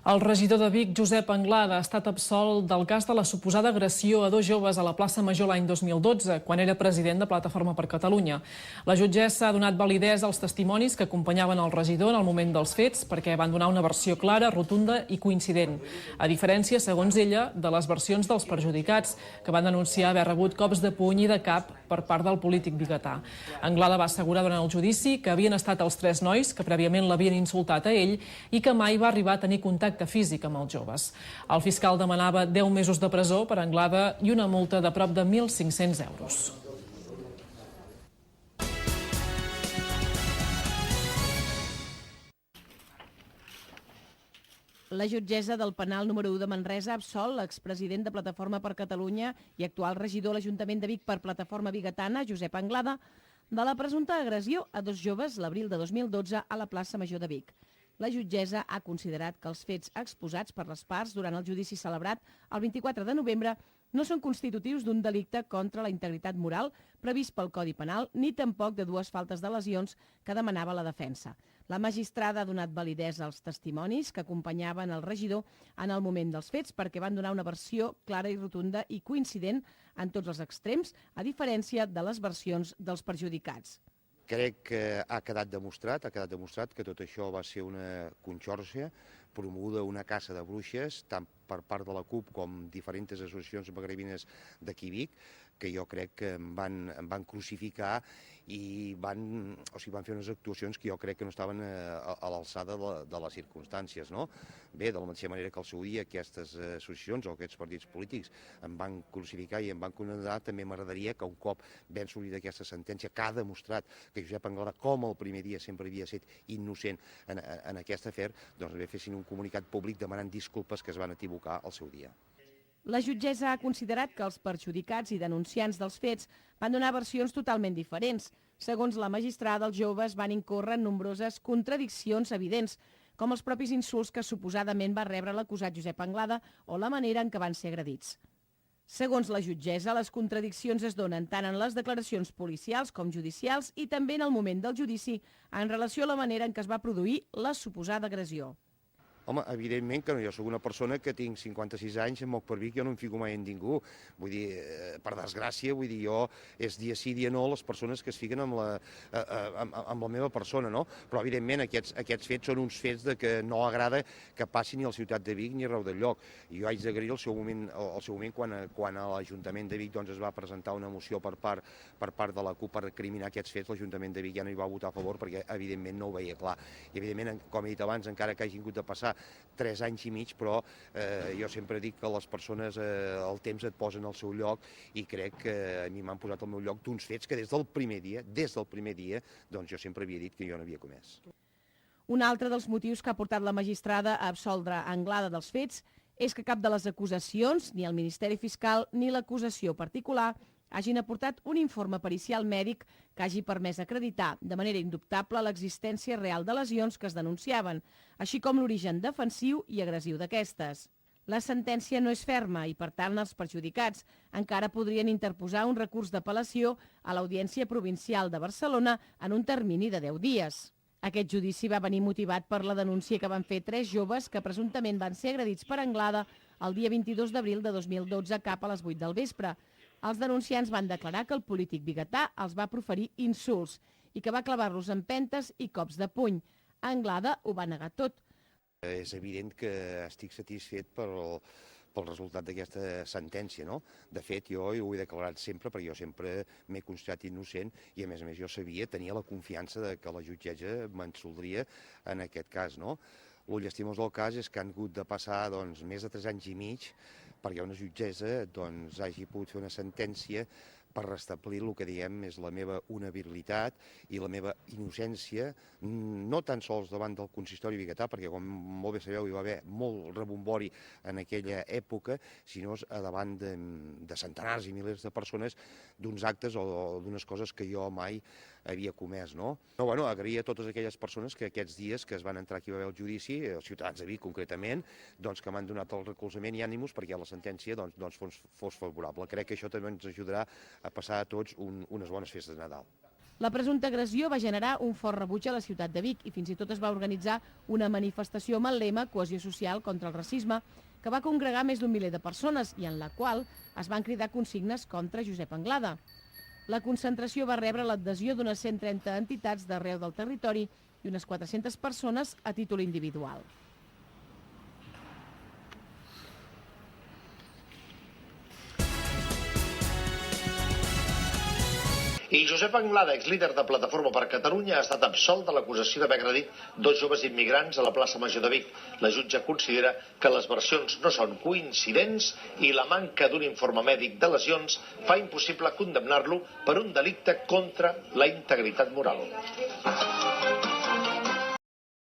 El regidor de Vic, Josep Anglada, ha estat absolt del cas de la suposada agressió a dos joves a la plaça Major l'any 2012, quan era president de Plataforma per Catalunya. La jutgessa ha donat validesa als testimonis que acompanyaven el regidor en el moment dels fets perquè van donar una versió clara, rotunda i coincident, a diferència, segons ella, de les versions dels perjudicats, que van denunciar haver rebut cops de puny i de cap per part del polític biguetà. Anglada va assegurar durant el judici que havien estat els tres nois que prèviament l'havien insultat a ell i que mai va arribar a tenir contacte físic amb els joves. El fiscal demanava 10 mesos de presó per Anglada i una multa de prop de 1.500 euros. La jutgessa del penal número 1 de Manresa ha absolt l'expresident de Plataforma per Catalunya i actual regidor a l'Ajuntament de Vic per Plataforma Bigatana, Josep Anglada, de la presumpta agressió a dos joves l'abril de 2012 a la plaça Major de Vic. La jutgessa ha considerat que els fets exposats per les parts durant el judici celebrat el 24 de novembre no són constitutius d'un delicte contra la integritat moral previst pel Codi Penal ni tampoc de dues faltes de lesions que demanava la defensa. La magistrada ha donat validesa als testimonis que acompanyaven el regidor en el moment dels fets perquè van donar una versió clara i rotunda i coincident en tots els extrems, a diferència de les versions dels perjudicats. Crec que ha quedat demostrat que tot això va ser una conxorxa promoguda una caça de bruixes, tant per part de la CUP com diferents associacions magrebines d'aquí Vic, que jo crec que em van crucificar i van fer unes actuacions que jo crec que no estaven a l'alçada de les circumstàncies, no? Bé, de la mateixa manera que al seu dia aquestes associacions o aquests partits polítics em van crucificar i em van condemnar, també m'agradaria que un cop ben sortida aquesta sentència, que ha demostrat que Josep Anglada, com el primer dia, sempre havia estat innocent en aquest afer, doncs bé fessin un comunicat públic demanant disculpes que es van equivocar al seu dia. La jutgessa ha considerat que els perjudicats i denunciants dels fets van donar versions totalment diferents. Segons la magistrada, els joves van incórrer en nombroses contradiccions evidents, com els propis insults que suposadament va rebre l'acusat Josep Anglada o la manera en què van ser agredits. Segons la jutgessa, les contradiccions es donen tant en les declaracions policials com judicials i també en el moment del judici en relació a la manera en què es va produir la suposada agressió. Home, evidentment que no, jo soc una persona que tinc 56 anys, em moc per Vic, jo no em fico mai en ningú. Vull dir, per desgràcia, jo és dia sí, dia no, les persones que es fiquen amb la meva persona, no? Però evidentment aquests fets són uns fets de que no agrada que passin ni a la ciutat de Vic ni arreu del lloc. I jo haig d'agrair al seu moment quan a l'Ajuntament de Vic doncs, es va presentar una moció per part de la CUP per recriminar aquests fets, l'Ajuntament de Vic ja no hi va votar a favor perquè evidentment no ho veia clar. I evidentment, com he dit abans, encara que hagin hagut de passar 3 anys i mig, però jo sempre dic que les persones el temps et posen al seu lloc i crec que a mi m'han posat al meu lloc d'uns fets que des del primer dia, doncs jo sempre havia dit que jo no havia comès. Un altre dels motius que ha portat la magistrada a absoldre Anglada dels fets és que cap de les acusacions, ni el Ministeri Fiscal ni l'acusació particular, hagin aportat un informe pericial mèdic que hagi permès acreditar de manera indubtable l'existència real de lesions que es denunciaven, així com l'origen defensiu i agressiu d'aquestes. La sentència no és ferma i, per tant, els perjudicats encara podrien interposar un recurs d'apel·lació a l'Audiència Provincial de Barcelona en un termini de 10 dies. Aquest judici va venir motivat per la denúncia que van fer 3 joves que presumptament van ser agredits per Anglada el dia 22 d'abril de 2012 cap a les 8 del vespre. Els denunciants van declarar que el polític biguetà els va proferir insults i que va clavar-los empentes i cops de puny. Anglada ho va negar tot. És evident que estic satisfet pel resultat d'aquesta sentència, no? De fet, jo ho he declarat sempre, perquè jo sempre m'he considerat innocent i, a més, jo tenia la confiança de que la jutgessa m'absoldria en aquest cas, no? El llastimós del cas és que han hagut de passar més de 3 anys i mig perquè una jutgessa hagi pogut fer una sentència per restablir el que diem és la meva honorabilitat i la meva innocència, no tan sols davant del consistori biguetà, perquè com molt bé sabeu hi va haver molt rebombori en aquella època, sinó davant de centenars i milers de persones d'uns actes o d'unes coses que jo mai havia comès, no? Però agrair a totes aquelles persones que aquests dies que es van entrar aquí a veure el judici, els ciutadans de Vic concretament, que m'han donat el recolzament i ànims perquè la sentència fos favorable. Crec que això també ens ajudarà a passar a tots unes bones festes de Nadal. La presumpta agressió va generar un fort rebuig a la ciutat de Vic i fins i tot es va organitzar una manifestació amb el lema Cohesió social contra el racisme, que va congregar més d'un miler de persones i en la qual es van cridar consignes contra Josep Anglada. La concentració va rebre l'adhesió d'unes 130 entitats d'arreu del territori i unes 400 persones a títol individual. I Josep Anglada, exlíder de Plataforma per Catalunya, ha estat absolt de l'acusació d'haver agredit 2 joves immigrants a la plaça Major de Vic. La jutge considera que les versions no són coincidents i la manca d'un informe mèdic de lesions fa impossible condemnar-lo per un delicte contra la integritat moral.